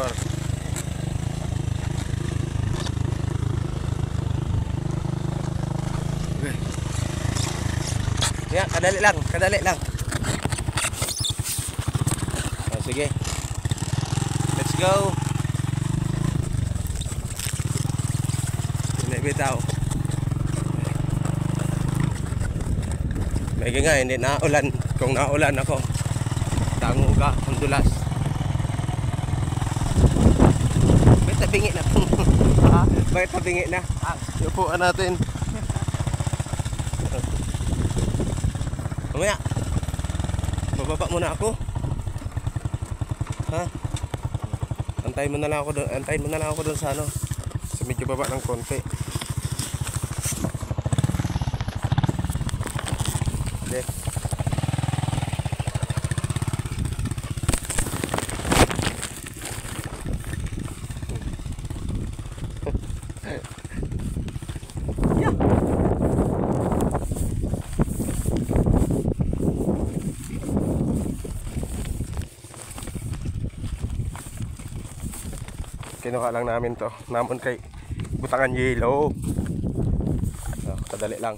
bar. Okay. Yan, kadali lang, kadali lang. Oh, sige. Let's go. Hindi bitaw. May nga, hindi naulan. Kung naulan ako, dango ka, ang dulas. May tabingi na po. May tabingi na. Upuan natin. Mamaya, bababa muna ako. Ha? Antayin mo na lang ako doon sa ano. Sa medyo baba ng konti. Okay. Kinuha lang namin to. Namon kay butangan yelo. So, kadali lang.